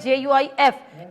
JUIF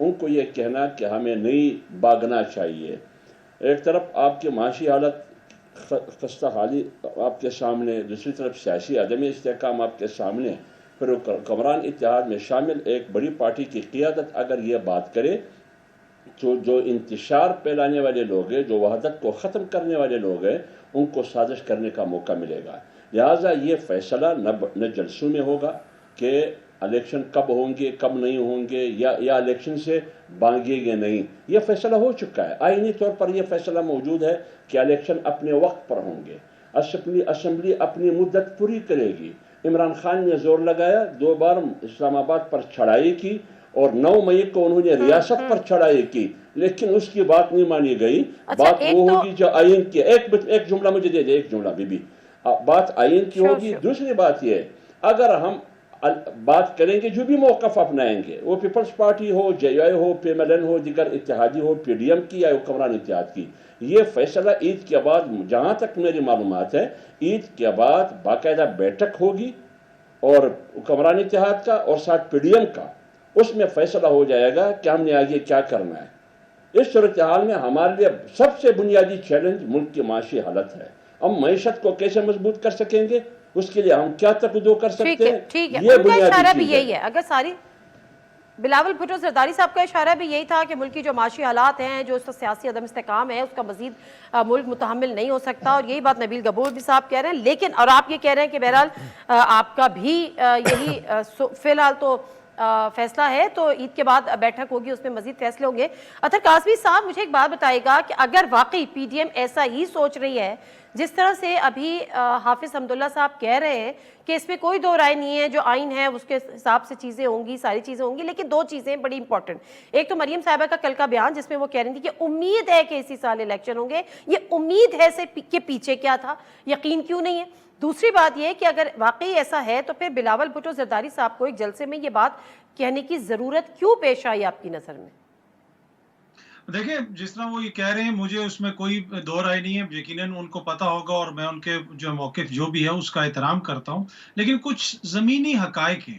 ان کو یہ کہنا کہ ہمیں نہیں بھاگنا چاہیے. ایک طرف آپ کی معاشی حالت خستہ حالی آپ کے سامنے، دوسری طرف سیاسی عدم استحکام آپ کے سامنے، پھر حکمران اتحاد میں شامل ایک بڑی پارٹی کی قیادت اگر یہ بات کرے تو جو انتشار پھیلانے والے لوگ ہیں، جو وحدت کو ختم کرنے والے لوگ ہیں، ان کو سازش کرنے کا موقع ملے گا. لہٰذا یہ فیصلہ نہ جلسوں میں ہوگا کہ الیکشن کب ہوں گے کب نہیں ہوں گے، یا الیکشن سے بھاگیں گے نہیں. یہ فیصلہ ہو چکا ہے، آئینی طور پر یہ فیصلہ موجود ہے کہ الیکشن اپنے وقت پر ہوں گے. اسمبلی اپنی مدت پوری کرے گی. عمران خان نے زور لگایا، 2 بار اسلام آباد پر چڑھائی کی اور 9 مئی کو انہوں نے ریاست پر چڑھائی کی، لیکن اس کی بات نہیں مانی گئی. بات وہ ہوگی جو آئین کی. ایک جملہ مجھے دے دے، ایک جملہ بی بی. بات آئین کی ہوگی. دوسری بات یہ، اگر ہم بات کریں گے جو بھی موقف اپنائیں گے، وہ پیپلز پارٹی ہو، جے آئی ہو، پی ایم ایل این ہو، دیگر اتحادی ہو، پی ڈی ایم کی یا حکمران اتحاد کی، یہ فیصلہ عید کے بعد، جہاں تک میری معلومات ہے، عید کے بعد باقاعدہ بیٹھک ہوگی اور حکمران اتحاد کا اور ساتھ پی ڈی ایم کا. اس میں فیصلہ ہو جائے گا کہ ہم نے آگے کیا کرنا ہے. اس صورتحال میں ہمارے لیے سب سے بنیادی چیلنج ملک کی معاشی حالت ہے. ہم معیشت کو کیسے مضبوط کر سکیں گے، اس کے لیے ہم کیا تقدو کر سکتے ہیں، ٹھیک ہے. یہ ان کا اشارہ بنیادی بھی چیز ہے. یہی ہے. اگر ساری بلاول بھٹو زرداری صاحب کا اشارہ بھی یہی تھا کہ ملک کی جو معاشی حالات ہیں، جو اس کا سیاسی عدم استحکام ہے، اس کا مزید ملک متحمل نہیں ہو سکتا، اور یہی بات نبیل گبور بھی صاحب کہہ رہے ہیں. لیکن اور آپ یہ کہہ رہے ہیں کہ بہرحال آپ کا بھی یہی فی الحال تو فیصلہ ہے، تو عید کے بعد بیٹھک ہوگی، اس میں مزید فیصلے ہوں گے. اطہر قاسمی صاحب مجھے ایک بات بتائے گا کہ اگر واقعی پی ڈی ایم ایسا ہی سوچ رہی ہے جس طرح سے ابھی حافظ حمداللہ صاحب کہہ رہے ہیں کہ اس میں کوئی دو رائے نہیں ہے، جو آئین ہے اس کے حساب سے چیزیں ہوں گی، ساری چیزیں ہوں گی، لیکن 2 چیزیں بڑی امپورٹنٹ. ایک تو مریم صاحبہ کا کل کا بیان جس میں وہ کہہ رہی تھی کہ امید ہے کہ اسی سال الیکشن ہوں گے. یہ امید ہے سے کے پیچھے کیا تھا، یقین کیوں نہیں ہے؟ دوسری بات یہ کہ اگر واقعی ایسا ہے تو پھر بلاول بھٹو زرداری صاحب کو ایک جلسے میں یہ بات کہنے کی ضرورت کیوں پیش آئی آپ کی نظر میں؟ دیکھیں، جس طرح وہ یہ کہہ رہے ہیں، مجھے اس میں کوئی دو رائے نہیں ہے. یقیناً ان کو پتا ہوگا اور میں ان کے جو موقف جو بھی ہے اس کا احترام کرتا ہوں. لیکن کچھ زمینی حقائق ہیں.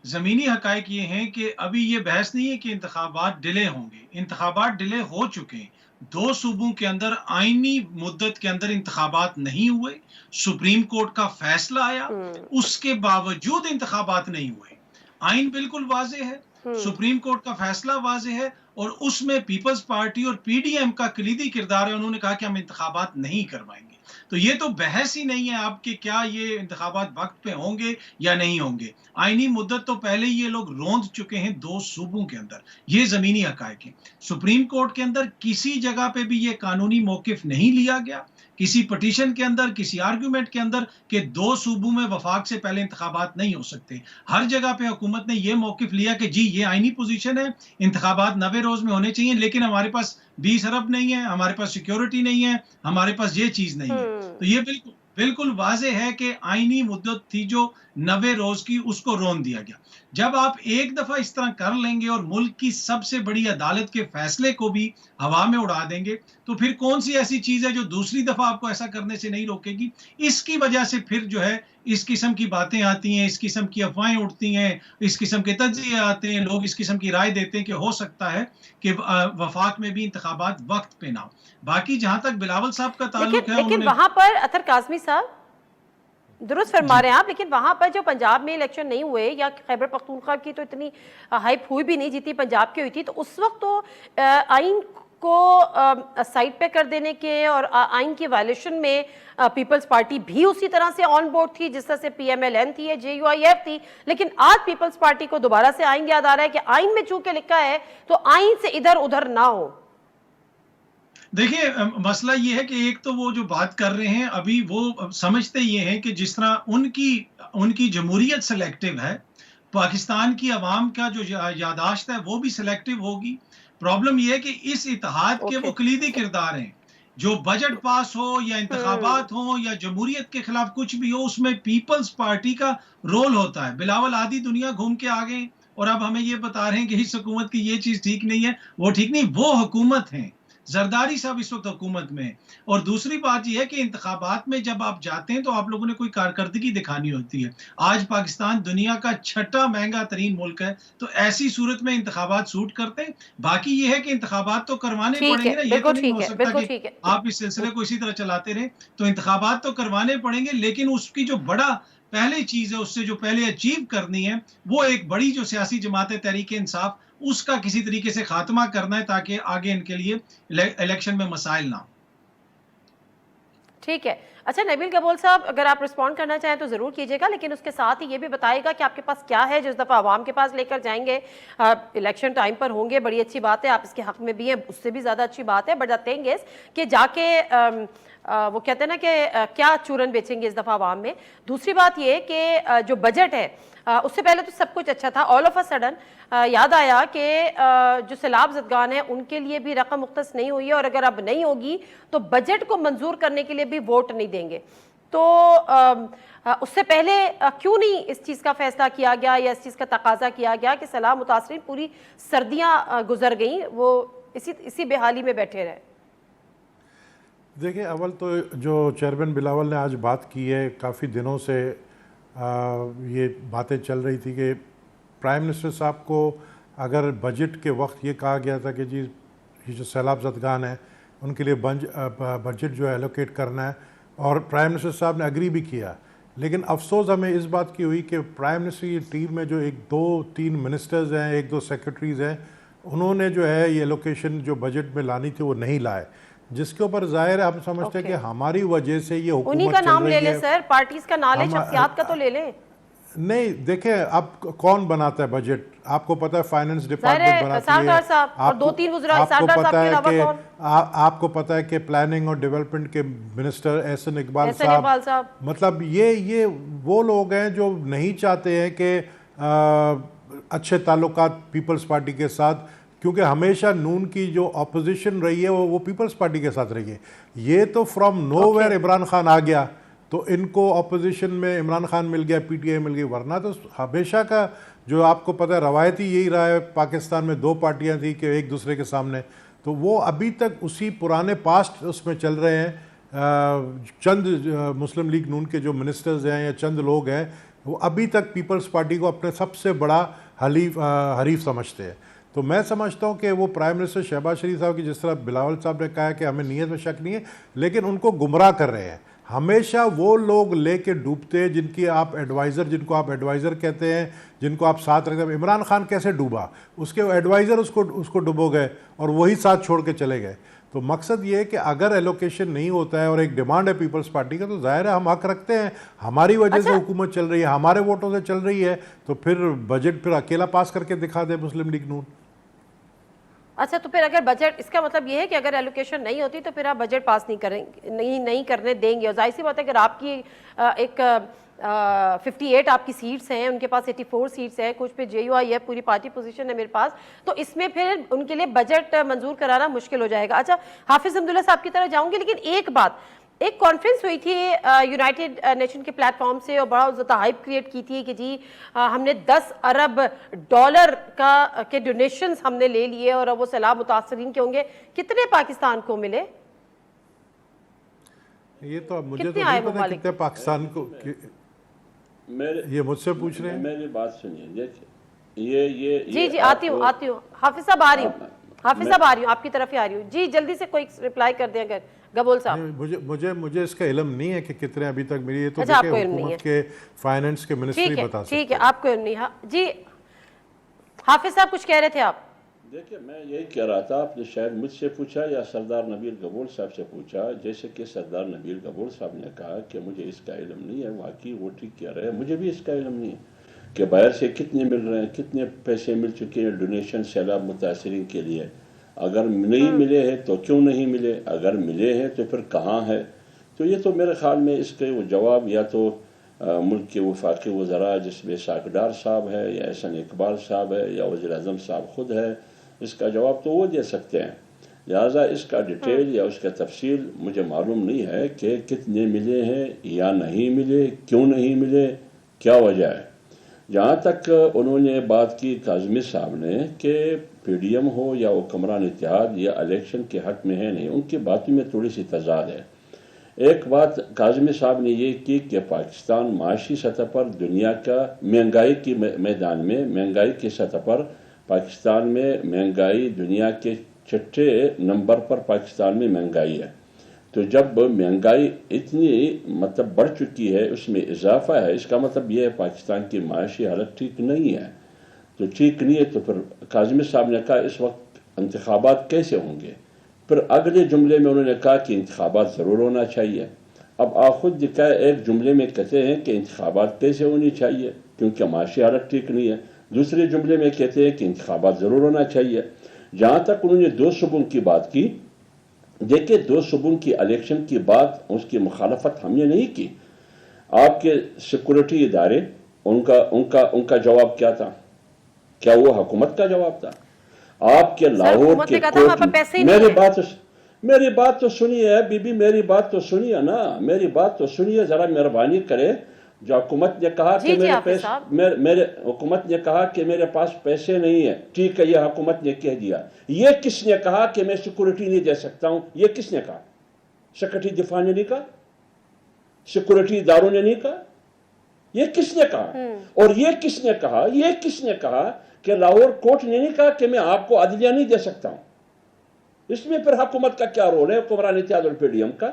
زمینی حقائق یہ ہیں کہ ابھی یہ بحث نہیں ہے کہ انتخابات ڈیلے ہوں گے. انتخابات ڈیلے ہو چکے ہیں. 2 صوبوں کے اندر آئینی مدت کے اندر انتخابات نہیں ہوئے. سپریم کورٹ کا فیصلہ آیا، اس کے باوجود انتخابات نہیں ہوئے. آئین بالکل واضح ہے، سپریم کورٹ کا فیصلہ واضح ہے، اور اس میں پیپلز پارٹی اور پی ڈی ایم کا کلیدی کردار ہے. انہوں نے کہا کہ ہم انتخابات نہیں کروائیں گے. تو یہ تو بحث ہی نہیں ہے آپ کہ کیا یہ انتخابات وقت پہ ہوں گے یا نہیں ہوں گے. آئینی مدت تو پہلے ہی یہ لوگ روند چکے ہیں 2 صوبوں کے اندر. یہ زمینی حقائق ہیں. سپریم کورٹ کے اندر کسی جگہ پہ بھی یہ قانونی موقف نہیں لیا گیا، کسی پٹیشن کے اندر، کسی آرگیومنٹ کے اندر، کہ 2 صوبوں میں وفاق سے پہلے انتخابات نہیں ہو سکتے. ہر جگہ پہ حکومت نے یہ موقف لیا کہ جی یہ آئینی پوزیشن ہے، انتخابات 90 روز میں ہونے چاہیے، لیکن ہمارے پاس 20 ارب نہیں ہے، ہمارے پاس سیکیورٹی نہیں ہے، ہمارے پاس یہ چیز نہیں ہے. تو یہ بالکل واضح ہے کہ آئینی مدت تھی جو 90 روز کی، اس کو رون دیا گیا. جب آپ ایک دفعہ اس طرح کر لیں گے اور ملک کی سب سے بڑی عدالت کے فیصلے کو بھی ہوا میں اڑا دیں گے، تو پھر کون سی ایسی چیز ہے جو دوسری دفعہ آپ کو ایسا کرنے سے نہیں روکے گی؟ اس کی وجہ سے پھر جو ہے اس قسم کی باتیں آتی ہیں، اس قسم کی افواہیں اٹھتی ہیں، اس قسم کے تجزیے آتے ہیں، لوگ اس قسم کی رائے دیتے ہیں کہ ہو سکتا ہے کہ وفاق میں بھی انتخابات وقت پہ نہ ہو. باقی جہاں تک بلاول صاحب کا تعلق ہے، لیکن وہاں پر اطہر قاسمی صاحب درست فرما رہے ہیں آپ، لیکن وہاں پر جو پنجاب میں الیکشن نہیں ہوئے، یا خیبر پختونخوا کی تو اتنی ہائپ ہوئی بھی نہیں جتنی پنجاب کی ہوئی تھی، تو اس وقت تو آئین کو سائڈ پہ کر دینے کے اور آئین کی وائلیشن میں پیپلز پارٹی بھی اسی طرح سے آن بورڈ تھی جس طرح سے پی ایم ایل این تھی، جے یو آئی ایف تھی. لیکن آج پیپلز پارٹی کو دوبارہ سے آئین یاد آ رہا ہے کہ آئین میں چونکہ لکھا ہے تو آئین سے ادھر ادھر نہ ہو. دیکھیں، مسئلہ یہ ہے کہ ایک تو وہ جو بات کر رہے ہیں ابھی، وہ سمجھتے یہ ہیں کہ جس طرح ان کی جمہوریت سلیکٹیو ہے، پاکستان کی عوام کا جو یاداشت ہے وہ بھی سلیکٹیو ہوگی. پرابلم یہ ہے کہ اس اتحاد کے وہ کلیدی کردار ہیں. جو بجٹ پاس ہو یا انتخابات ہوں یا جمہوریت کے خلاف کچھ بھی ہو، اس میں پیپلز پارٹی کا رول ہوتا ہے. بلاول آدھی دنیا گھوم کے آ گئے اور اب ہمیں یہ بتا رہے ہیں کہ اس حکومت کی یہ چیز ٹھیک نہیں ہے، وہ ٹھیک نہیں. وہ حکومت ہیں زرداری صاحب اس وقت حکومت میں. اور دوسری بات یہ ہے کہ انتخابات میں جب آپ جاتے ہیں تو آپ لوگوں نے کوئی کارکردگی دکھانی ہوتی ہے. آج پاکستان دنیا کا 6واں مہنگا ترین ملک ہے, تو ایسی صورت میں انتخابات سوٹ کرتے ہیں. باقی یہ ہے کہ انتخابات تو کروانے ٹھیک پڑیں ہے, گے نا, یہ تو بالکل نہیں ٹھیک ہو ہے, سکتا بالکل کہ ٹھیک ہے. آپ اس سلسلے کو اسی طرح چلاتے رہیں. تو انتخابات تو کروانے پڑیں گے, لیکن اس کی جو بڑا پہلی چیز ہے, اس سے جو پہلے اچیو کرنی ہے, وہ ایک بڑی جو سیاسی جماعت ہے تحریک انصاف, اس کا کسی طریقے سے خاتمہ کرنا ہے تاکہ آگے ان کے لیے الیکشن میں مسائل نہ ہوں. ٹھیک ہے. اچھا نبیل گبول صاحب, اگر آپ رسپونڈ کرنا چاہیں تو ضرور کیجیے گا, لیکن اس کے ساتھ ہی یہ بھی بتائے گا کہ آپ کے پاس کیا ہے جو اس دفعہ عوام کے پاس لے کر جائیں گے. الیکشن ٹائم پر ہوں گے, بڑی اچھی بات ہے, آپ اس کے حق میں بھی ہیں, اس سے بھی زیادہ اچھی بات ہے. بٹ دا تھنگ از کہ جا کے وہ کہتے ہیں نا کہ کیا چورن بیچیں گے اس دفعہ عوام میں. دوسری بات یہ کہ جو بجٹ ہے, اس سے پہلے تو سب کچھ اچھا تھا. آل آف اے سڈن یاد آیا کہ جو سیلاب زدگان ہیں ان کے لیے بھی رقم مختص نہیں ہوئی ہے, اور اگر اب نہیں ہوگی تو بجٹ کو منظور کرنے کے لیے بھی ووٹ نہیں دیں گے. تو اس سے پہلے کیوں نہیں اس چیز کا فیصلہ کیا گیا یا اس چیز کا تقاضا کیا گیا کہ سیلاب متاثرین پوری سردیاں گزر گئیں, وہ اسی بحالی میں بیٹھے رہے. دیکھیں, اول تو جو چیئرمین بلاول نے آج بات کی ہے, کافی دنوں سے یہ باتیں چل رہی تھی کہ پرائم منسٹر صاحب کو اگر بجٹ کے وقت یہ کہا گیا تھا کہ جی یہ جو سیلاب زدگان ہیں ان کے لیے بجٹ جو ہے ایلوکیٹ کرنا ہے, اور پرائم منسٹر صاحب نے اگری بھی کیا. لیکن افسوس ہمیں اس بات کی ہوئی کہ پرائم منسٹر کی ٹیم میں جو 1-2-3 منسٹرز ہیں, 1-2 سیکرٹریز ہیں, انہوں نے جو ہے یہ ایلوکیشن جو بجٹ میں لانی تھی وہ نہیں لائے, جس کے اوپر ظاہر ہے ہم سمجھتے ہیں کہ ہماری وجہ سے یہ حکومت انہی کا چل نام رہی لے ہے. لیں سر, پارٹیز کا نام لیں, شخصیات کا تو لے لیں. نہیں دیکھیں, اب کون بناتا ہے بجٹ؟ آپ کو پتہ ہے فائنانس ظاہر ڈپارٹمنٹ ہے بناتی سردار ہے, صاحب اور 2-3 وزراء, سردار صاحب کے علاوہ کون؟ آپ کو پتہ ہے کہ پلاننگ اور ڈیولپمنٹ کے منسٹر احسن اقبال صاحب, مطلب یہ وہ لوگ ہیں جو نہیں چاہتے ہیں کہ اچھے تعلقات پیپلز پارٹی کے ساتھ, کیونکہ ہمیشہ نون کی جو اپوزیشن رہی ہے وہ پیپلز پارٹی کے ساتھ رہی ہے. یہ تو from nowhere Imran Khan آ گیا تو ان کو اپوزیشن میں عمران خان مل گیا, پی ٹی آئی مل گئی, ورنہ تو ہمیشہ کا جو آپ کو پتہ ہے روایتی یہی رہا ہے. پاکستان میں 2 پارٹیاں تھیں کہ ایک دوسرے کے سامنے, تو وہ ابھی تک اسی پرانے پاسٹ اس میں چل رہے ہیں. چند مسلم لیگ نون کے جو منسٹرز ہیں یا چند لوگ ہیں وہ ابھی تک پیپلز پارٹی کو اپنے سب سے بڑا حریف سمجھتے ہیں. تو میں سمجھتا ہوں کہ وہ پرائم منسٹر شہباز شریف صاحب کی, جس طرح بلاول صاحب نے کہا کہ ہمیں نیت میں شک نہیں ہے, لیکن ان کو گمراہ کر رہے ہیں. ہمیشہ وہ لوگ لے کے ڈوبتے ہیں جن کو آپ ایڈوائزر کہتے ہیں, جن کو آپ ساتھ رکھتے ہیں. عمران خان کیسے ڈوبا؟ اس کے ایڈوائزر اس کو ڈبو گئے اور وہی ساتھ چھوڑ کے چلے گئے. تو مقصد یہ ہے کہ اگر ایلوکیشن نہیں ہوتا ہے اور ایک ڈیمانڈ ہے پیپلز پارٹی کا, تو ظاہر ہے ہم حق رکھتے ہیں, ہماری وجہ سے حکومت چل رہی ہے, ہمارے ووٹوں سے چل رہی ہے, تو پھر بجٹ پھر اکیلا پاس کر کے دکھا دے مسلم لیگ نون. اچھا, تو پھر اگر بجٹ, اس کا مطلب یہ ہے کہ اگر ایلوکیشن نہیں ہوتی تو پھر آپ بجٹ پاس نہیں کرنے دیں گے. اور ظاہر سی بات ہے اگر آپ کی ایک 58 آپ کی سیٹس ہیں, ان کے پاس 84 سیٹس ہیں, کچھ پہ جے یو آئی ہے, پوری پارٹی پوزیشن ہے میرے پاس, تو اس میں پھر ان کے لیے بجٹ منظور کرانا مشکل ہو جائے گا. اچھا, حافظ حمداللہ صاحب کی طرف جاؤں گی, لیکن ایک بات, ایک کانفرنس ہوئی تھی یونائٹڈ نیشن کے پلیٹ فارم سے اور بڑا زیادہ ہائپ کریٹ کی تھی کہ جی ہم نے $10 ارب کے ڈونیشنز ہم نے لے لیے اور وہ سیلاب متاثرین کے ہوں گے. کتنے پاکستان کو ملے؟ یہ تو مجھے تو نہیں پتا کتنے پاکستان کو, یہ مجھ سے پوچھ رہے ہیں. میری بات سنیے, دیکھیں جی آتی ہوں حافظ صاحب آ رہی ہوں, آپ کی طرف ہی آ رہی ہوں. جی جلدی سے کوئی رپلائی کر دیں اگر گبول صاحب. مجھے اس کا علم نہیں ہے کہ کتنے ابھی تک ملی ہے, تو حکومت کے فائنانس کے منسٹری بتا سکتے ہیں. ٹھیک ہے, آپ کو علم نہیں. جی حافظ صاحب کچھ کہہ رہے تھے آپ. دیکھیں, میں یہی کہہ رہا تھا, آپ نے شاید مجھ سے پوچھا یا سردار نبیل گبول صاحب سے پوچھا. جیسے کہ سردار نبیل گبول صاحب نے کہا کہ مجھے اس کا علم نہیں ہے, واقعی وہ ٹھیک کہہ رہے ہیں, مجھے بھی اس کا علم نہیں ہے کہ باہر سے کتنے مل رہے ہیں, کتنے پیسے مل چکے ہیں ڈونیشن سیلاب متاثرین کے لیے. اگر نہیں ملے ہیں تو کیوں نہیں ملے, اگر ملے ہیں تو پھر کہاں ہے. تو یہ تو میرے خیال میں اس کے جواب یا تو ملک کے وفاقی وزراء جس میں ساکھڈار صاحب ہے یا احسن اقبال صاحب ہے یا وزیر اعظم صاحب خود ہے, اس کا جواب تو وہ دے سکتے ہیں. لہٰذا اس کا ڈیٹیل یا اس کا تفصیل مجھے معلوم نہیں ہے کہ کتنے ملے ہیں یا نہیں ملے, کیوں نہیں ملے, کیا وجہ ہے. جہاں تک انہوں نے بات کی کاظمی صاحب نے کہ پی ڈی ایم ہو یا حکمران اتحاد یا الیکشن کے حق میں ہے نہیں، ان کی باتوں میں تھوڑی سی تضاد ہے. ایک بات کاظمی صاحب نے یہ کی کہ پاکستان معاشی سطح پر دنیا کا مہنگائی کی میدان میں مہنگائی کی سطح پر پاکستان میں مہنگائی دنیا کے چھٹے نمبر پر پاکستان میں مہنگائی ہے. تو جب مہنگائی اتنی مطلب بڑھ چکی ہے، اس میں اضافہ ہے، اس کا مطلب یہ ہے پاکستان کی معاشی حالت ٹھیک نہیں ہے. تو ٹھیک نہیں ہے تو پھر کاظمی صاحب نے کہا اس وقت انتخابات کیسے ہوں گے. پھر اگلے جملے میں انہوں نے کہا کہ انتخابات ضرور ہونا چاہیے. اب آپ خود دکھائے، ایک جملے میں کہتے ہیں کہ انتخابات کیسے ہونی چاہیے کیونکہ معاشی حالت ٹھیک نہیں ہے، دوسرے جملے میں کہتے ہیں کہ انتخابات ضرور ہونا چاہیے. جہاں تک انہوں نے 2 صوبوں کی بات کی، دیکھیں 2 صوبوں کی الیکشن کی بات، اس کی مخالفت ہم نے نہیں کی. آپ کے سیکورٹی ادارے ان کا جواب کیا تھا؟ کیا وہ حکومت کا جواب تھا؟ آپ کے لاہور کے میری بات تو سنیے بی بی، میری بات تو سنیے نا، میری بات تو سنیے ذرا، مہربانی کرے. جو حکومت نے کہا کہ حکومت نے کہا کہ میرے پاس پیسے نہیں ہیں، ٹھیک ہے، یہ حکومت نے کہہ دیا. یہ کس نے کہا کہ میں سیکورٹی نہیں دے سکتا ہوں؟ یہ کس نے کہا؟ سیکرٹری دفاع نے نہیں کہا، سیکورٹی اداروں نے نہیں کہا، یہ کس نے کہا؟ اور یہ کس نے کہا کہ لاہور کورٹ نے نہیں کہا کہ میں آپ کو عدلیہ نہیں دے سکتا ہوں. اس میں پھر حکومت کا کیا رول ہے، حکمران اتحاد اور پی ڈی ایم کا؟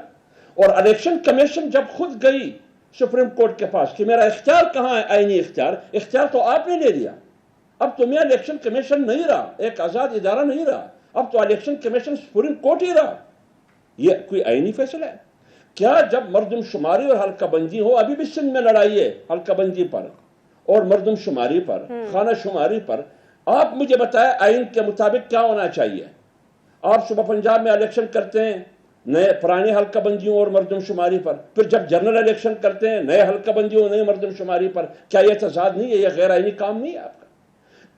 اور الیکشن کمیشن جب خود گئی سپریم کورٹ کے پاس کہ میرا اختیار کہاں ہے، آئینی اختیار تو آپ نے لے لیا، اب تو میں الیکشن کمیشن نہیں رہا، ایک آزاد ادارہ نہیں رہا، اب تو الیکشن کمیشن سپریم کورٹ ہی رہا. یہ کوئی آئینی فیصلہ ہے کیا؟ جب مردم شماری اور حلقہ بندی ہو، ابھی بھی سندھ میں لڑائی ہے حلقہ بندی پر اور مردم شماری پر، خانہ شماری پر. آپ مجھے بتائیں آئین کے مطابق کیا ہونا چاہیے؟ آپ صوبہ پنجاب میں الیکشن کرتے ہیں نئے پرانے حلقہ بندیوں اور مردم شماری پر، پھر جب جنرل الیکشن کرتے ہیں نئے حلقہ بندیوں نئے مردم شماری پر. کیا یہ تضاد نہیں ہے؟ یہ غیر آئینی کام نہیں ہے آپ کا؟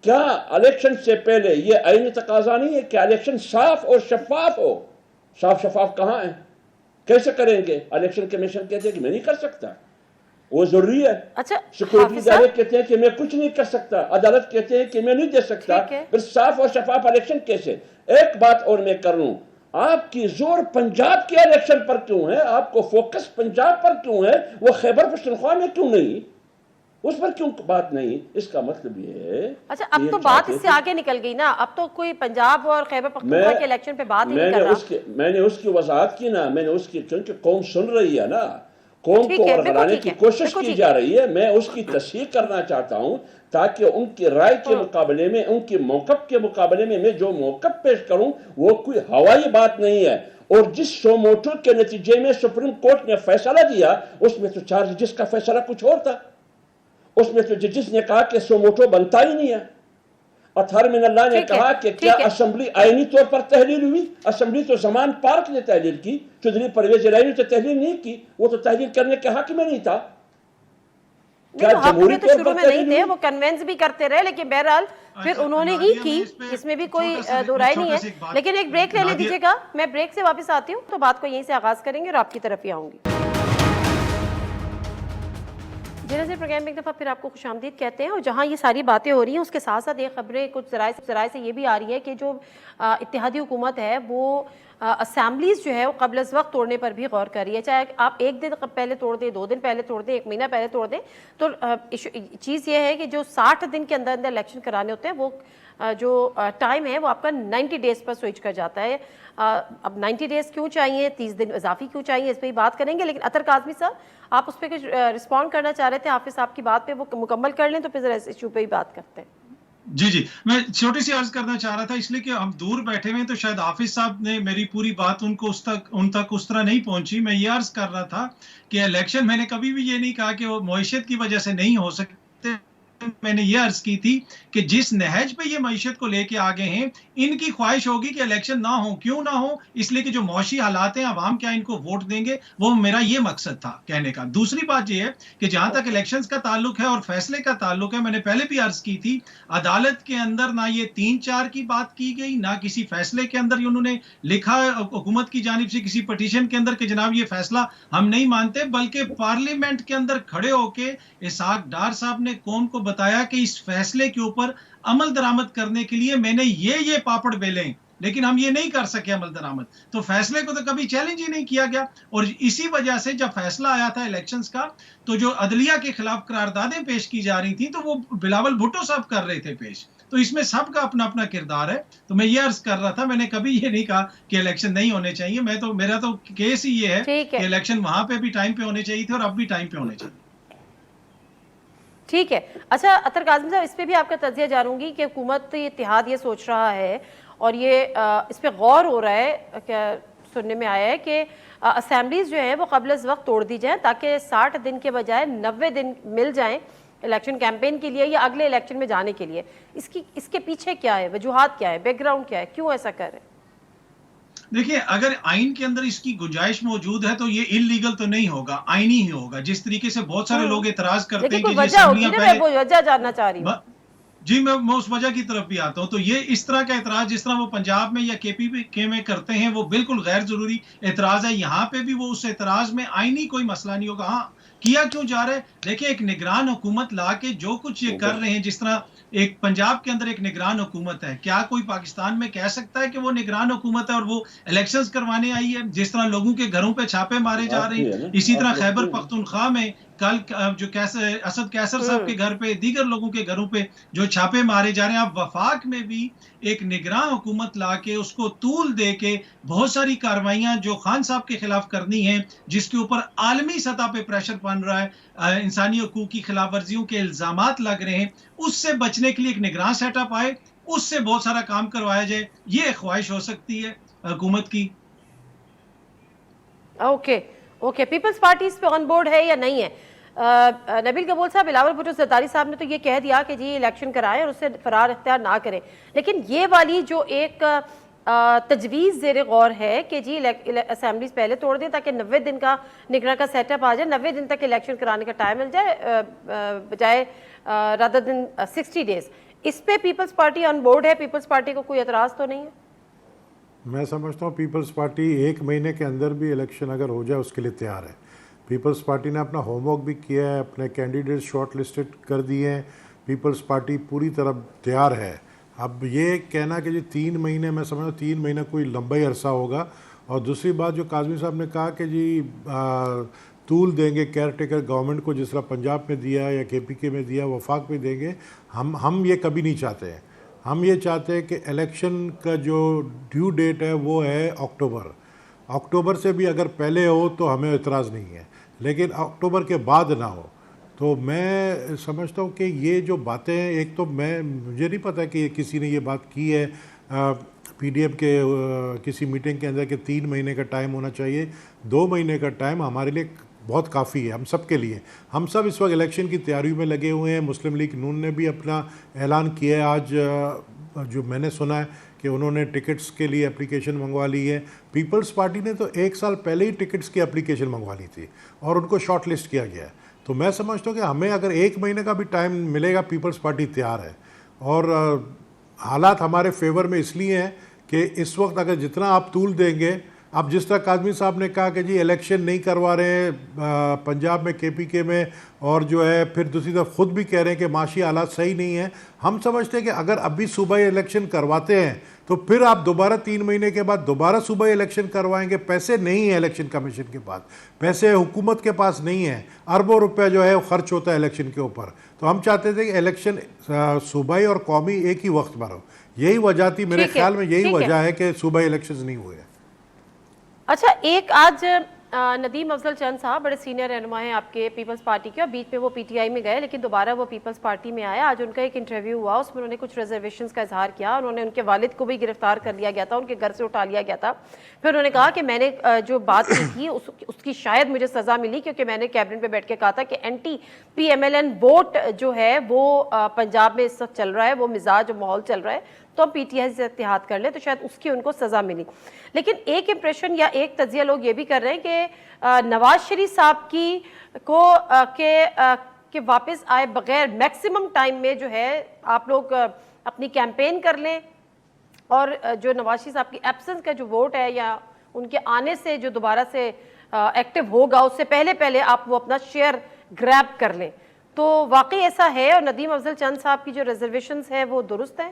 کیا الیکشن سے پہلے یہ آئینی تقاضا نہیں ہے کہ الیکشن صاف اور شفاف ہو؟ صاف شفاف کہاں ہے؟ کیسے کریں گے؟ الیکشن کمیشن کہتے ہیں کہ میں نہیں کر سکتا، وہ ضروری ہے. اچھا، سیکورٹی ادارے کہتے ہیں کہ میں کچھ نہیں کر سکتا، عدالت کہتے ہیں کہ میں نہیں دے سکتا، پھر صاف اور شفاف الیکشن کیسے؟ ایک بات اور میں کر لوں، آپ کی زور پنجاب کے الیکشن پر کیوں ہے؟ آپ کو فوکس پنجاب پر کیوں ہے؟ وہ خیبر پختونخوا میں کیوں نہیں؟ اس پر کیوں بات نہیں؟ اس کا مطلب یہ ہے. اچھا، اب تو بات اس سے آگے نکل گئی نا، اب تو کوئی پنجاب اور خیبر پختونخوا کے الیکشن پہ بات ہی نہیں کر رہا. میں نے اس کی وضاحت کی نا، میں نے اس کی، کیونکہ قوم سن رہی ہے نا، قوم کو ورگلانے کی کوشش کی جا رہی ہے. میں اس کی تصحیح کرنا چاہتا ہوں تاکہ ان کی رائے کے مقابلے میں، ان کی موقف کے مقابلے میں جو موقف پیش کروں وہ کوئی ہوائی بات نہیں ہے. اور جس سوموٹو کے نتیجے میں سپریم کورٹ نے فیصلہ دیا، اس میں تو 4 ججز کا فیصلہ کچھ اور تھا. اس میں تو ججز نے کہا کہ سوموٹو بنتا ہی نہیں ہے. اطہر من اللہ نے کہا کہ کیا اسمبلی آئینی طور پر تحلیل ہوئی؟ اسمبلی تو زمان پارک نے تحلیل کی، چودھری پرویز الہی نے تو تحلیل نہیں کی، وہ تو تحلیل کرنے کے حق میں نہیں تھا. کیا جمہوری طور پر نہیں تھے، وہ کنوینس بھی کرتے رہے، لیکن بہرحال پھر انہوں نے ہی کی، اس میں بھی کوئی دو رائے نہیں ہے. لیکن ایک بریک لے لیجیے گا، میں بریک سے واپس آتی ہوں تو بات کو یہیں سے آغاز کریں گے اور آپ کی طرف ہی آؤں گی. جی ناظرین، پروگرام میں ایک دفعہ پھر آپ کو خوش آمدید کہتے ہیں. اور جہاں یہ ساری باتیں ہو رہی ہیں اس کے ساتھ ساتھ یہ خبریں کچھ ذرائع سے یہ بھی آ رہی ہے کہ جو اتحادی حکومت ہے وہ اسمبلیز جو ہے وہ قبل از وقت توڑنے پر بھی غور کر رہی ہے. چاہے آپ 1 دن پہلے توڑ دیں، 2 دن پہلے توڑ دیں، 1 مہینہ پہلے توڑ دیں، تو چیز یہ ہے کہ جو 60 دن کے اندر الیکشن کرانے ہوتے ہیں وہ جو ٹائم ہے وہ آپ کا 90 ڈیز پر سوئچ کر جاتا ہے. اب 90 ڈیز کیوں چاہیے، 30 دن اضافی کیوں چاہیے، اس پہ ہی بات کریں گے. لیکن اطہر کاظمی صاحب، آپ اس پہ کچھ رسپونڈ کرنا چاہ رہے تھے، حافظ صاحب کی بات پہ وہ مکمل کر لیں تو پھر ذرا اس ایشو پہ ہی بات کرتے ہیں. جی میں چھوٹی سی عرض کرنا چاہ رہا تھا، اس لیے کہ ہم دور بیٹھے ہوئے تو شاید حافظ صاحب نے میری پوری بات ان تک اس طرح نہیں پہنچی. میں یہ عرض کر رہا تھا کہ الیکشن، میں نے کبھی بھی یہ نہیں کہا کہ وہ معیشت کی وجہ سے نہیں ہو سکتے. میں نے یہ عرض کی تھی کہ جس نہج پہ یہ معیشت کو لے کے آگے ہیں، ان کی خواہش ہوگی کہ الیکشن نہ ہو. کیوں نہ ہو؟ اس لیے کہ جو معاشی حالات ہیں، عوام کیا ان کو ووٹ دیں گے، وہ میرا یہ مقصد تھا کہنے کا. دوسری بات یہ ہے کہ جہاں تک الیکشنز کا تعلق ہے اور فیصلے کا تعلق ہے، میں نے پہلے بھی عرض کی تھی، عدالت کے اندر نہ یہ 3-4 کی بات کی گئی، نہ کسی فیصلے کے اندر انہوں نے لکھا حکومت کی جانب سے کسی پٹیشن کے اندر کہ جناب یہ فیصلہ ہم نہیں مانتے، بلکہ پارلیمنٹ کے اندر کھڑے ہو کے اسحاق ڈار صاحب نے قوم کو بتایا کہ اس فیصلے کے اوپر عمل درآمد کرنے کے لیے میں نے یہ پاپڑ بیلے ہیں، لیکن ہم یہ نہیں کر سکے عمل درآمد. تو فیصلے کو تو کبھی چیلنج ہی نہیں کیا گیا. اور اسی وجہ سے جب فیصلہ آیا تھا الیکشنز کا تو جو عدلیہ کے خلاف قراردادیں پیش کی جا رہی تھیں تو وہ بلاول بھٹو صاحب کر رہے تھے پیش. تو اس میں سب کا اپنا اپنا کردار ہے. تو میں یہ عرض کر رہا تھا، میں نے کبھی یہ نہیں کہا کہ الیکشن نہیں ہونے چاہیے. میرا تو کیس ہی یہ ہے کہ الیکشن وہاں پہ بھی ٹائم پہ ہونے چاہیے تھے اور اب بھی ٹائم پہ ہونے چاہیے. ٹھیک ہے. اچھا اطہر کاظمی صاحب، اس پہ بھی آپ کا تجزیہ جانوں گی کہ حکومت اتحاد یہ سوچ رہا ہے اور یہ اس پہ غور ہو رہا ہے، کیا سننے میں آیا ہے کہ اسمبلیز جو ہیں وہ قبل از وقت توڑ دی جائیں تاکہ 60 دن کے بجائے 90 دن مل جائیں الیکشن کیمپین کے لیے یا اگلے الیکشن میں جانے کے لیے. اس کے پیچھے کیا ہے، وجوہات کیا ہے، بیک گراؤنڈ کیا ہے، کیوں ایسا کر رہے ہیں؟ دیکھیے، اگر آئین کے اندر اس کی گنجائش موجود ہے تو یہ انلیگل تو نہیں ہوگا، آئینی ہی ہوگا. جس طریقے سے بہت سارے لوگ اعتراض کرتے ہیں کہ وجہ ہوگی نا، میں وجہ جاننا چاہ رہی ہوں. جی، میں اس وجہ کی طرف بھی آتا ہوں. تو یہ اس طرح کا اعتراض جس طرح وہ پنجاب میں یا کے پی کے میں کرتے ہیں وہ بالکل غیر ضروری اعتراض ہے. یہاں پہ بھی وہ اس اعتراض میں آئینی کوئی مسئلہ نہیں ہوگا. ہاں، کیا کیوں جا رہے؟ دیکھیں، ایک نگران حکومت لا کے جو کچھ یہ کر رہے ہیں، جس طرح ایک پنجاب کے اندر ایک نگران حکومت ہے، کیا کوئی پاکستان میں کہہ سکتا ہے کہ وہ نگران حکومت ہے اور وہ الیکشنز کروانے آئی ہے؟ جس طرح لوگوں کے گھروں پہ چھاپے مارے جا رہے ہیں، اسی طرح خیبر پختونخوا میں کل جو اسد کیسر صاحب کے گھر پہ، دیگر لوگوں کے گھروں پہ جو چھاپے مارے جا رہے ہیں. اب وفاق میں بھی ایک نگراں حکومت لا کے اس کو طول دے کے بہت ساری کارروائیاں جو خان صاحب کے خلاف کرنی ہیں، جس کے اوپر عالمی سطح پہ پریشر بن رہا ہے، انسانی حقوق کی خلاف ورزیوں کے الزامات لگ رہے ہیں، اس سے بچنے کے لیے ایک نگراں سیٹ اپ آئے، اس سے بہت سارا کام کروایا جائے. یہ ایک خواہش ہو سکتی ہے حکومت کی. اوکے پیپلز پارٹی اس پہ آن بورڈ ہے یا نہیں ہے؟ نبیل قبول صاحب، بلاول بھٹو زرداری صاحب نے تو یہ کہہ دیا کہ جی الیکشن کرائیں اور اس سے فرار اختیار نہ کریں، لیکن یہ والی جو ایک تجویز زیر غور ہے کہ جی اسمبلیز پہلے توڑ دیں تاکہ 90 دن کا نگراں کا سیٹ اپ آ جائے، 90 دن تک الیکشن کرانے کا ٹائم مل جائے بجائے رادر دن 60 ڈیز، اس پہ پیپلز پارٹی آن بورڈ ہے؟ پیپلز پارٹی کو کوئی اعتراض تو نہیں ہے؟ میں سمجھتا ہوں پیپلز پارٹی 1 مہینے کے اندر بھی الیکشن اگر ہو جائے اس کے لیے تیار ہے. پیپلز پارٹی نے اپنا ہوم ورک بھی کیا ہے، اپنے کینڈیڈیٹ شارٹ لسٹڈ کر دیے ہیں. پیپلز پارٹی پوری طرح تیار ہے. اب یہ کہنا کہ جی 3 مہینے، میں سمجھتا ہوں 3 مہینہ کوئی لمبا ہی عرصہ ہوگا. اور دوسری بات جو کاظمی صاحب نے کہا کہ جی طول دیں گے کیئر ٹیکر گورنمنٹ کو، جس طرح پنجاب میں دیا یا کے پی کے میں دیا، وفاق میں دیں گے. ہم یہ کبھی نہیں چاہتے ہیں. ہم یہ چاہتے ہیں کہ الیکشن کا جو ڈیو ڈیٹ ہے وہ ہے اکتوبر سے بھی اگر پہلے ہو تو ہمیں اعتراض نہیں ہے، لیکن اکتوبر کے بعد نہ ہو. تو میں سمجھتا ہوں کہ یہ جو باتیں ہیں، ایک تو مجھے نہیں پتہ کہ کسی نے یہ بات کی ہے پی ڈی ایم کے کسی میٹنگ کے اندر کہ 3 مہینے کا ٹائم ہونا چاہیے. 2 مہینے کا ٹائم ہمارے لیے بہت کافی ہے، ہم سب کے لیے. ہم سب اس وقت الیکشن کی تیاریوں میں لگے ہوئے ہیں. مسلم لیگ نون نے بھی اپنا اعلان کیا ہے آج، جو میں نے سنا ہے کہ انہوں نے ٹکٹس کے لیے اپلیکیشن منگوا لی ہے. پیپلز پارٹی نے تو 1 سال پہلے ہی ٹکٹس کی اپلیکیشن منگوا لی تھی اور ان کو شارٹ لسٹ کیا گیا ہے. تو میں سمجھتا ہوں کہ ہمیں اگر 1 مہینے کا بھی ٹائم ملے گا، پیپلز پارٹی تیار ہے. اور حالات ہمارے فیور میں اس لیے ہیں کہ اس وقت اگر جتنا آپ طول دیں گے، اب جس طرح کاظمی صاحب نے کہا کہ جی الیکشن نہیں کروا رہے ہیں پنجاب میں، کے پی کے میں، اور جو ہے پھر دوسری طرف خود بھی کہہ رہے ہیں کہ معاشی حالات صحیح نہیں ہیں. ہم سمجھتے ہیں کہ اگر ابھی صوبائی الیکشن کرواتے ہیں تو پھر آپ دوبارہ 3 مہینے کے بعد دوبارہ صوبائی الیکشن کروائیں گے. پیسے نہیں ہیں الیکشن کمیشن کے پاس، پیسے حکومت کے پاس نہیں ہیں، اربوں روپے جو ہے وہ خرچ ہوتا ہے الیکشن کے اوپر. تو ہم چاہتے تھے کہ الیکشن صوبائی اور قومی ایک ہی وقت پر ہو. یہی وجہ تھی، میرے خیال میں یہی وجہ ہے کہ صوبائی الیکشنز نہیں ہوئے. اچھا، ایک آج ندیم افضل چند صاحب بڑے سینئر رہنما ہیں آپ کے پیپلز پارٹی کے، اور بیچ میں وہ پی ٹی آئی میں گئے لیکن دوبارہ وہ پیپلز پارٹی میں آئے. آج ان کا ایک انٹرویو ہوا، اس میں انہوں نے کچھ ریزرویشنز کا اظہار کیا. انہوں نے ان کے والد کو بھی گرفتار کر لیا گیا تھا، ان کے گھر سے اٹھا لیا گیا تھا. پھر انہوں نے کہا کہ میں نے جو بات کی تھی اس کی شاید مجھے سزا ملی کیونکہ میں نے کیبنٹ پہ بیٹھ کے کہا تھا کہ anti P M L N vote جو ہے وہ پنجاب میں اس وقت چل رہا ہے، وہ مزاج و ماحول چل رہا ہے، تو ہم پی ٹی آئی سے اتحاد کر لیں، تو شاید اس کی ان کو سزا ملی. لیکن ایک امپریشن یا ایک تجزیہ لوگ یہ بھی کر رہے ہیں کہ نواز شریف صاحب کی کو کہ واپس آئے بغیر میکسیمم ٹائم میں جو ہے آپ لوگ اپنی کیمپین کر لیں، اور جو نواز شریف صاحب کی ایبسنس کا جو ووٹ ہے یا ان کے آنے سے جو دوبارہ سے ایکٹیو ہوگا، اس سے پہلے آپ وہ اپنا شیئر گریب کر لیں. تو واقعی ایسا ہے اور ندیم افضل چند صاحب کی جو ریزرویشنز ہیں وہ درست ہیں؟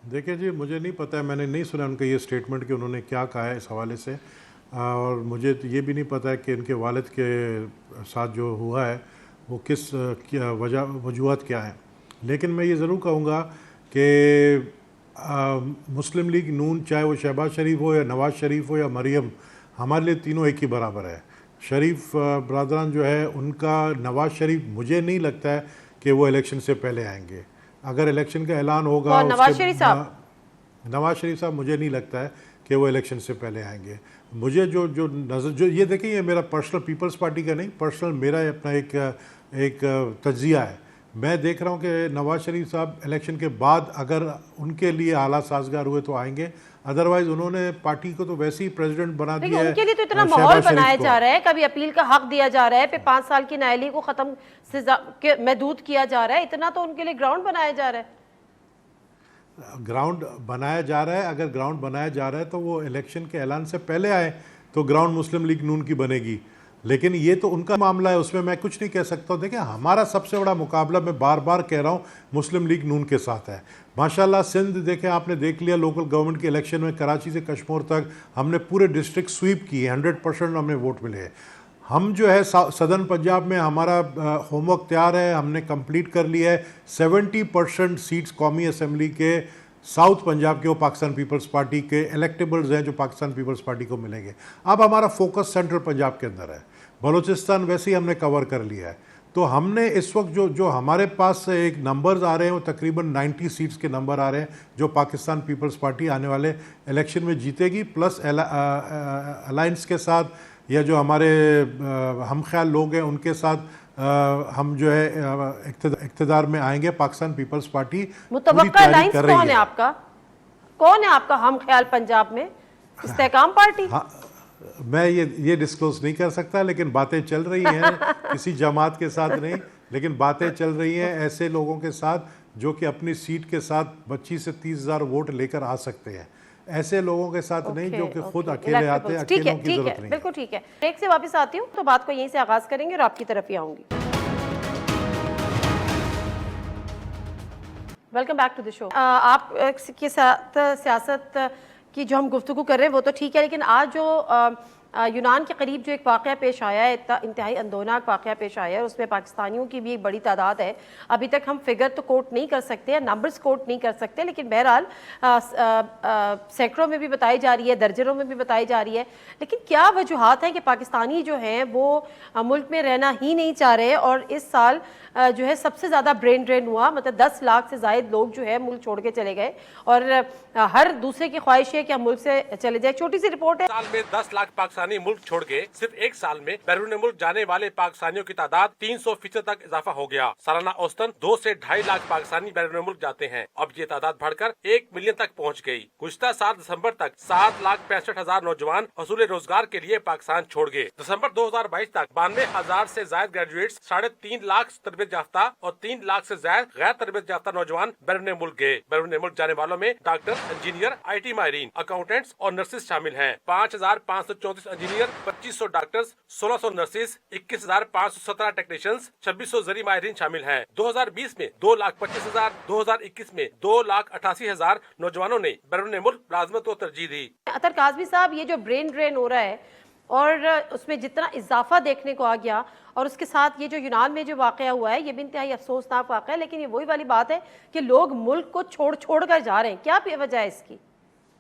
دیکھیں جی، مجھے نہیں پتہ ہے، میں نے نہیں سنا ان کا یہ اسٹیٹمنٹ کہ انہوں نے کیا کہا ہے اس حوالے سے، اور مجھے یہ بھی نہیں پتہ ہے کہ ان کے والد کے ساتھ جو ہوا ہے وہ کس وجوہات کیا ہیں. لیکن میں یہ ضرور کہوں گا کہ مسلم لیگ نون، چاہے وہ شہباز شریف ہو یا نواز شریف ہو یا مریم، ہمارے لیے تینوں ایک ہی برابر ہے. شریف برادران جو ہے ان کا، نواز شریف مجھے نہیں لگتا ہے کہ وہ الیکشن سے پہلے آئیں گے. اگر الیکشن کا اعلان ہوگا اور نواز شریف صاحب مجھے نہیں لگتا ہے کہ وہ الیکشن سے پہلے آئیں گے. مجھے جو نظر، جو یہ دیکھیں، یہ میرا پرسنل، پیپلز پارٹی کا نہیں، پرسنل میرا اپنا ایک تجزیہ ہے. میں دیکھ رہا ہوں کہ نواز شریف صاحب الیکشن کے بعد اگر ان کے لیے حالات سازگار ہوئے تو آئیں گے، ادروائز انہوں نے پارٹی کو تو ویسے ہی پریزیڈنٹ بنا دیا ہے. ان کے لیے تو اتنا ماحول بنایا جا رہا ہے، کبھی اپیل کا حق دیا جا رہا ہے، پھر 5 سال کی نااہلی کو ختم سے محدود کیا جا رہا ہے. اتنا تو ان کے لیے گراؤنڈ بنایا جا رہا ہے. گراؤنڈ بنایا جا رہا ہے. اگر گراؤنڈ بنایا جا رہا ہے تو وہ الیکشن کے اعلان سے پہلے آئے تو گراؤنڈ مسلم لیگ نون کی بنے گی. لیکن یہ تو ان کا معاملہ ہے، اس میں کچھ نہیں کہہ سکتا. دیکھیں، ہمارا سب سے بڑا مقابلہ، میں بار بار کہہ رہا ہوں، مسلم لیگ نون کے ساتھ ہے. ماشاءاللہ سندھ دیکھیں، آپ نے دیکھ لیا لوکل گورنمنٹ کے الیکشن میں، کراچی سے کشمور تک ہم نے پورے ڈسٹرکٹ سویپ کی، 100% ہم نے ووٹ ملے. ہم جو ہے سدرن پنجاب میں ہمارا ہوم ورک تیار ہے، ہم نے کمپلیٹ کر لیا ہے. 70% سیٹس قومی اسمبلی کے ساؤتھ پنجاب کے وہ پاکستان پیپلز پارٹی کے الیکٹیبلز ہیں جو پاکستان پیپلز پارٹی کو ملیں گے. اب ہمارا فوکس سینٹرل پنجاب کے اندر ہے. بلوچستان ویسے ہی ہم نے کور کر لیا ہے. تو ہم نے اس وقت جو ہمارے پاس ایک نمبرز آ رہے ہیں، وہ تقریباً 90 سیٹس کے نمبر آ رہے ہیں جو پاکستان پیپلز پارٹی آنے والے الیکشن میں جیتے گی. پلس الائنس کے ساتھ یا جو ہمارے ہم خیال لوگ ہیں ان کے ساتھ ہم جو ہے اقتدار میں آئیں گے. پاکستان پیپلز پارٹی متوقع الائنس کون ہے آپ کا؟ کون ہے آپ کا ہم خیال پنجاب میں؟ استحکام پارٹی؟ میں یہ ڈسکلوز نہیں کر سکتا، لیکن باتیں چل رہی ہیں. کسی جماعت کے ساتھ نہیں، لیکن باتیں چل رہی ہیں ایسے لوگوں کے ساتھ جو کہ اپنی سیٹ کے ساتھ 25 سے 30 ہزار ووٹ لے کر آ سکتے ہیں. ایسے لوگوں کے ساتھ نہیں جو کہ خود اکیلے آتے ہیں. اکیلوں کی ضرورت نہیں. بالکل ٹھیک ہے. بریک سے واپس آتی ہوں تو بات کو یہیں سے آغاز کریں گے اور آپ کی طرف ہی آؤں گی. ویلکم بیک ٹو دی شو. آپ کے ساتھ سیاست کی جو ہم گفتگو کر رہے ہیں وہ تو ٹھیک ہے، لیکن آج جو یونان کے قریب جو ایک واقعہ پیش آیا ہے، انتہائی اندوناک واقعہ پیش آیا ہے، اس میں پاکستانیوں کی بھی ایک بڑی تعداد ہے. ابھی تک ہم فگر تو کوٹ نہیں کر سکتے، نمبرز کوٹ نہیں کر سکتے، لیکن بہرحال سینکڑوں میں بھی بتائی جا رہی ہے، درجنوں میں بھی بتائی جا رہی ہے. لیکن کیا وجوہات ہیں کہ پاکستانی جو ہیں وہ ملک میں رہنا ہی نہیں چاہ رہے؟ اور اس سال جو ہے سب سے زیادہ برین ڈرین ہوا، مطلب 10 لاکھ سے زائد لوگ جو ہے ملک چھوڑ کے چلے گئے، اور ہر دوسرے کی خواہش ہے کہ ہم ملک سے چلے جائیں. چھوٹی سی رپورٹ ہے. سال میں 10 لاکھ پاکستانی ملک چھوڑ گئے. صرف ایک سال میں بیرون ملک جانے والے پاکستانیوں کی تعداد 300% تک اضافہ ہو گیا. سالانہ اوسطاً 2 سے 2.5 لاکھ پاکستانی بیرون ملک جاتے ہیں. اب یہ تعداد بڑھ کر 1 ملین تک پہنچ گئی. گزشتہ سال دسمبر تک 7,65,000 نوجوان حصول روزگار کے لیے پاکستان چھوڑ گئے. دسمبر 2022 تک 92,000 سے زائد گریجویٹس، 3.5 لاکھ تربیت یافتہ اور 3 لاکھ سے زائد غیر تربیت یافتہ نوجوان بیرون ملک گئے. بیرون ملک جانے والوں میں ڈاکٹر، انجینئر، IT ماہرین، اکاؤنٹنٹس اور نرسز شامل ہیں. 5,534 انجینئر، 2,500 ڈاکٹرز، 1,600 نرسز، 21,517 ٹیکنیشینز، 2,600 زرعی ماہرین شامل ہیں. 2020 میں 2,25,000، 2021 میں 2,88,000 نوجوانوں نے بیرون ملک ملازمت کو ترجیح دی. اطہر کاظمی صاحب، یہ جو برین ڈرین ہو رہا ہے اور اس میں جتنا اضافہ دیکھنے کو آ گیا، اور اس کے ساتھ یہ جو یونان میں جو واقعہ ہوا ہے یہ بھی انتہائی افسوسناک واقعہ ہے، لیکن یہ وہی والی بات ہے کہ لوگ ملک کو چھوڑ کر جا رہے ہیں. کیا وجہ ہے اس کی؟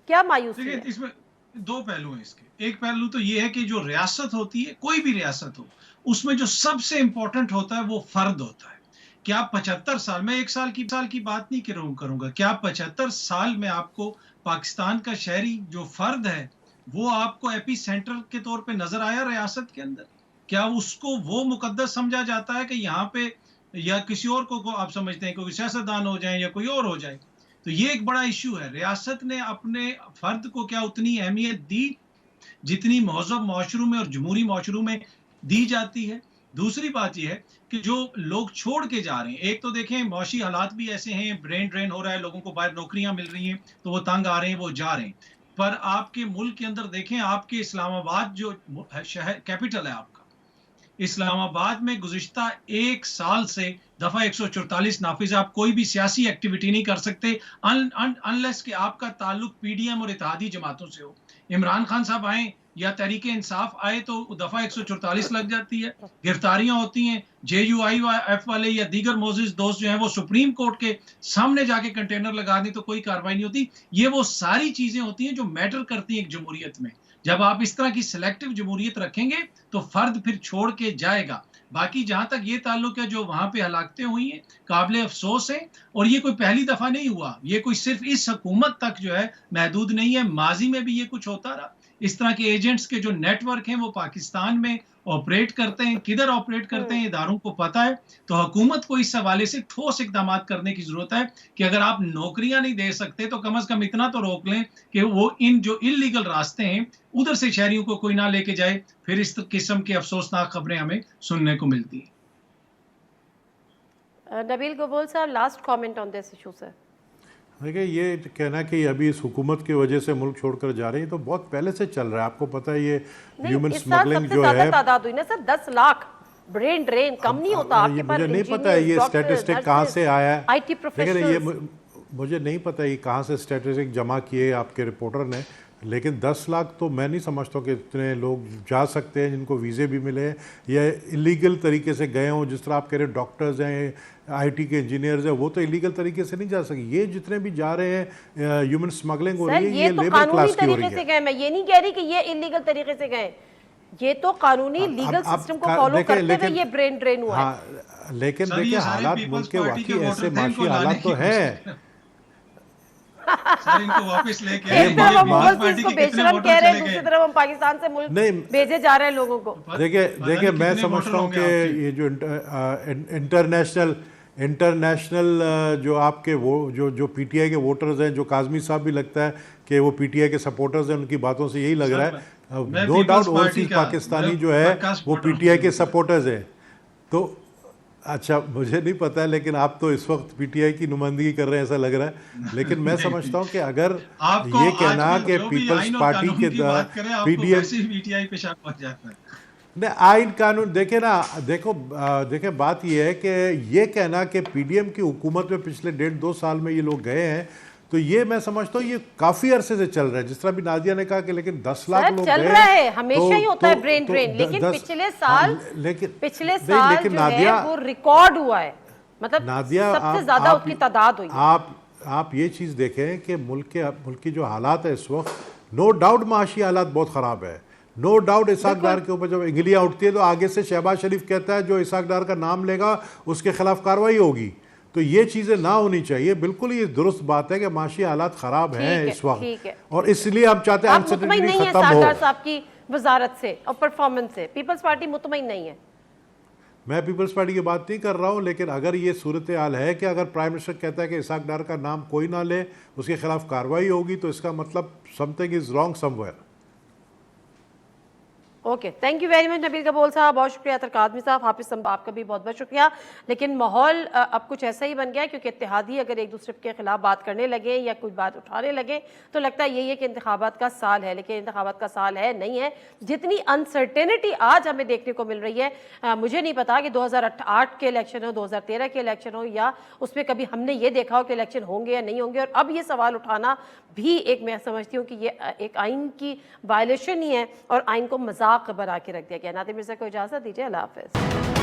کیا مایوسی ہے؟ اس میں 2 پہلو ہیں اس کے. ایک پہلو تو یہ ہے کہ جو ریاست ہوتی ہے، کوئی بھی ریاست ہو، اس میں جو سب سے امپورٹنٹ ہوتا ہے وہ فرد ہوتا ہے. کیا 75 سال، میں 1 سال کی بات نہیں کروں گا، کیا 75 سال میں آپ کو پاکستان کا شہری جو فرد ہے وہ آپ کو ایپی سینٹر کے طور پہ نظر آیا ریاست کے اندر؟ کیا اس کو وہ مقدس سمجھا جاتا ہے کہ یہاں پہ یا کسی اور کو آپ سمجھتے ہیں کوئی سیاستدان ہو جائیں یا کوئی اور ہو جائے؟ تو یہ ایک بڑا ایشو ہے. ریاست نے اپنے فرد کو کیا اتنی اہمیت دی جتنی مہذب معاشروں میں اور جمہوری معاشروں میں دی جاتی ہے؟ دوسری بات یہ ہے کہ جو لوگ چھوڑ کے جا رہے ہیں، ایک تو دیکھیں معاشی حالات بھی ایسے ہیں، برین ڈرین ہو رہا ہے، لوگوں کو باہر نوکریاں مل رہی ہیں تو وہ تنگ آ رہے ہیں، وہ جا رہے ہیں. پر آپ کے ملک کے اندر دیکھیں، آپ کے اسلام آباد جو شہر کیپٹل ہے آپ کا، اسلام آباد میں گزشتہ ایک سال سے دفعہ 144 نافذ ہے. آپ کوئی بھی سیاسی ایکٹیویٹی نہیں کر سکتے انلیس کہ آپ کا تعلق پی ڈی ایم اور اتحادی جماعتوں سے ہو. عمران خان صاحب آئیں یا تحریک انصاف آئے تو دفعہ 144 لگ جاتی ہے, گرفتاریاں ہوتی ہیں. JUIF والے یا دیگر معزز دوست جو ہیں وہ سپریم کورٹ کے سامنے جا کے کنٹینر لگا دیں تو کوئی کاروائی نہیں ہوتی. یہ وہ ساری چیزیں ہوتی ہیں جو میٹر کرتی ہیں ایک جمہوریت میں. جب آپ اس طرح کی سلیکٹو جمہوریت رکھیں گے تو فرد پھر چھوڑ کے جائے گا. باقی جہاں تک یہ تعلق ہے جو وہاں پہ ہلاکتیں ہوئی ہیں قابل افسوس ہے, اور یہ کوئی پہلی دفعہ نہیں ہوا, یہ کوئی صرف اس حکومت تک جو ہے محدود نہیں ہے, ماضی میں بھی یہ کچھ ہوتا رہا. اس طرح کے ایجنٹس کے جو نیٹ ورک ہیں وہ پاکستان میں آپریٹ کرتے ہیں, کدھر آپریٹ کرتے ہیں اداروں کو پتا ہے. تو حکومت کو اس حوالے سے ٹھوس اقدامات کرنے کی ضرورت ہے کہ اگر آپ نوکریاں نہیں دے سکتے تو کم از کم اتنا تو روک لیں کہ وہ ان جو انلیگل راستے ہیں ادھر سے شہریوں کو کوئی نہ لے کے جائے. پھر اس قسم کی افسوسناک خبریں ہمیں سننے کو ملتی ہیں. نبیل گبول صاحب, last comment on this issue sir. دیکھیں یہ کہنا کہ ابھی اس حکومت کی وجہ سے ملک چھوڑ کر جا رہی ہے تو بہت پہلے سے چل رہا ہے. آپ کو پتہ ہے یہ ہیومن اسمگلنگ جو ہے, سب سے زیادہ تعداد ہوئی نا سر, 10 لاکھ. برین ڈرین کم نہیں ہوتا. آپ کے پاس مجھے نہیں پتا یہ اسٹیٹسٹک کہاں سے آیا ہے. لیکن یہ مجھے نہیں پتا یہ کہاں سے اسٹیٹسٹک جمع کیے آپ کے رپورٹر نے, لیکن 10 لاکھ تو میں نہیں سمجھتا کہ اتنے لوگ جا سکتے ہیں جن کو ویزے بھی ملے ہیں یا انلیگل طریقے سے گئے ہوں. جس طرح آپ کہہ رہے ہیں ڈاکٹرز ہیں, IT کے انجینئرز ہیں, وہ تو انلیگل طریقے سے نہیں جا سکے. یہ جتنے بھی جا رہے ہیں ہیومن اسمگلنگ ہو رہی ہے, یہ لیبر کلاس کی ہو رہی ہے. میں یہ نہیں کہہ رہی کہ یہ انلیگل طریقے سے گئے, یہ تو قانونی لیگل سسٹم کو فالو کرتے ہوئے یہ برین ڈرین ہوا ہے. لیکن دیکھیں حالات ملک کے واقعی ایسے معاشی حالات تو ہیں. سر ان کو واپس لے کے ایک طرف ہم اس کو بیشرم کہہ رہے ہیں, دوسری طرف ہم پاکستان سے ملک بھیجے جا رہے ہیں لوگوں کو. دیکھیں میں سمجھتا ہوں کہ یہ جو انٹرنیشنل جو آپ کے جو پی ٹی آئی کے ووٹرز ہیں, جو کاظمی صاحب بھی لگتا ہے کہ وہ پی ٹی آئی کے سپورٹرز ہیں, ان کی باتوں سے یہی لگ رہا ہے. نو ڈاؤٹ اوورسیز پاکستانی جو ہے وہ پی ٹی آئی کے سپورٹرز ہیں. تو اچھا مجھے نہیں پتا ہے, لیکن آپ تو اس وقت پی ٹی آئی کی نمائندگی کر رہے ہیں ایسا لگ رہا ہے. لیکن میں سمجھتا ہوں کہ اگر یہ کہنا کہ پیپلز پارٹی کے پی ٹی آئی پہ شک پڑ جاتا ہے. نہیں, آئین قانون دیکھیں نا, دیکھیں بات یہ ہے کہ یہ کہنا کہ پی ڈی ایم کی حکومت میں پچھلے 1.5-2 سال میں یہ لوگ گئے ہیں, تو یہ میں سمجھتا ہوں یہ کافی عرصے سے چل رہا ہے. جس طرح بھی نادیہ نے کہا کہ لیکن 10 لاکھ لوگ چل رہا ہے, ہمیشہ ہی ہوتا ہے برین ڈرین, لیکن پچھلے سال جو ہے وہ ریکارڈ ہوا ہے, مطلب سب سے زیادہ اس کی تعداد ہوئی. آپ یہ چیز دیکھیں کہ ملک کی جو حالات ہے اس وقت, نو ڈاؤٹ معاشی حالات بہت خراب ہے. نو ڈاؤٹ اسحاق ڈار کے اوپر جب انگلیاں اٹھتی ہے تو آگے سے شہباز شریف کہتا ہے جو اسحاق ڈار کا نام لے گا اس کے خلاف کارروائی ہوگی. تو یہ چیزیں نہ ہونی چاہیے. بالکل یہ درست بات ہے کہ معاشی حالات خراب ہیں اس وقت, اور اس لیے ہم چاہتے ہیں مطمئن نہیں ہے اسحاق ڈار صاحب کی وزارت سے اور پرفارمنس سے. پیپلز پارٹی مطمئن نہیں ہے. میں پیپلز پارٹی کی بات نہیں کر رہا ہوں, لیکن اگر یہ صورتحال ہے کہ اگر پرائم منسٹر کہتا ہے کہ اسحاق ڈار کا نام کوئی نہ لے, اس کے خلاف کارروائی ہوگی, تو اس کا مطلب something is wrong somewhere. Okay, thank you very much Nabeel Gabol صاحب, بہت شکریہ. عطر کاظمی صاحب, حافظ صاحب, آپ کا بھی بہت بہت شکریہ. لیکن ماحول اب کچھ ایسا ہی بن گیا ہے کیونکہ اتحادی اگر ایک دوسرے کے خلاف بات کرنے لگے یا کوئی بات اٹھانے لگے تو لگتا ہے یہی ہے کہ انتخابات کا سال ہے, لیکن انتخابات کا سال ہے نہیں ہے. جتنی انسرٹینٹی آج ہمیں دیکھنے کو مل رہی ہے, مجھے نہیں پتا کہ 2008 کے الیکشن ہو, 2013 کے الیکشن ہو, یا اس میں کبھی ہم نے یہ دیکھا ہو کہ الیکشن ہوں گے یا نہیں ہوں گے. اور اب یہ سوال اٹھانا بھی ایک, میں سمجھتی ہوں کہ یہ ایک آئین کی وائلیشن ہی ہے اور آئین کو مذاق بنا کے رکھ دیا گیا. ناظرین مرزا کو اجازت دیجیے, اللہ حافظ.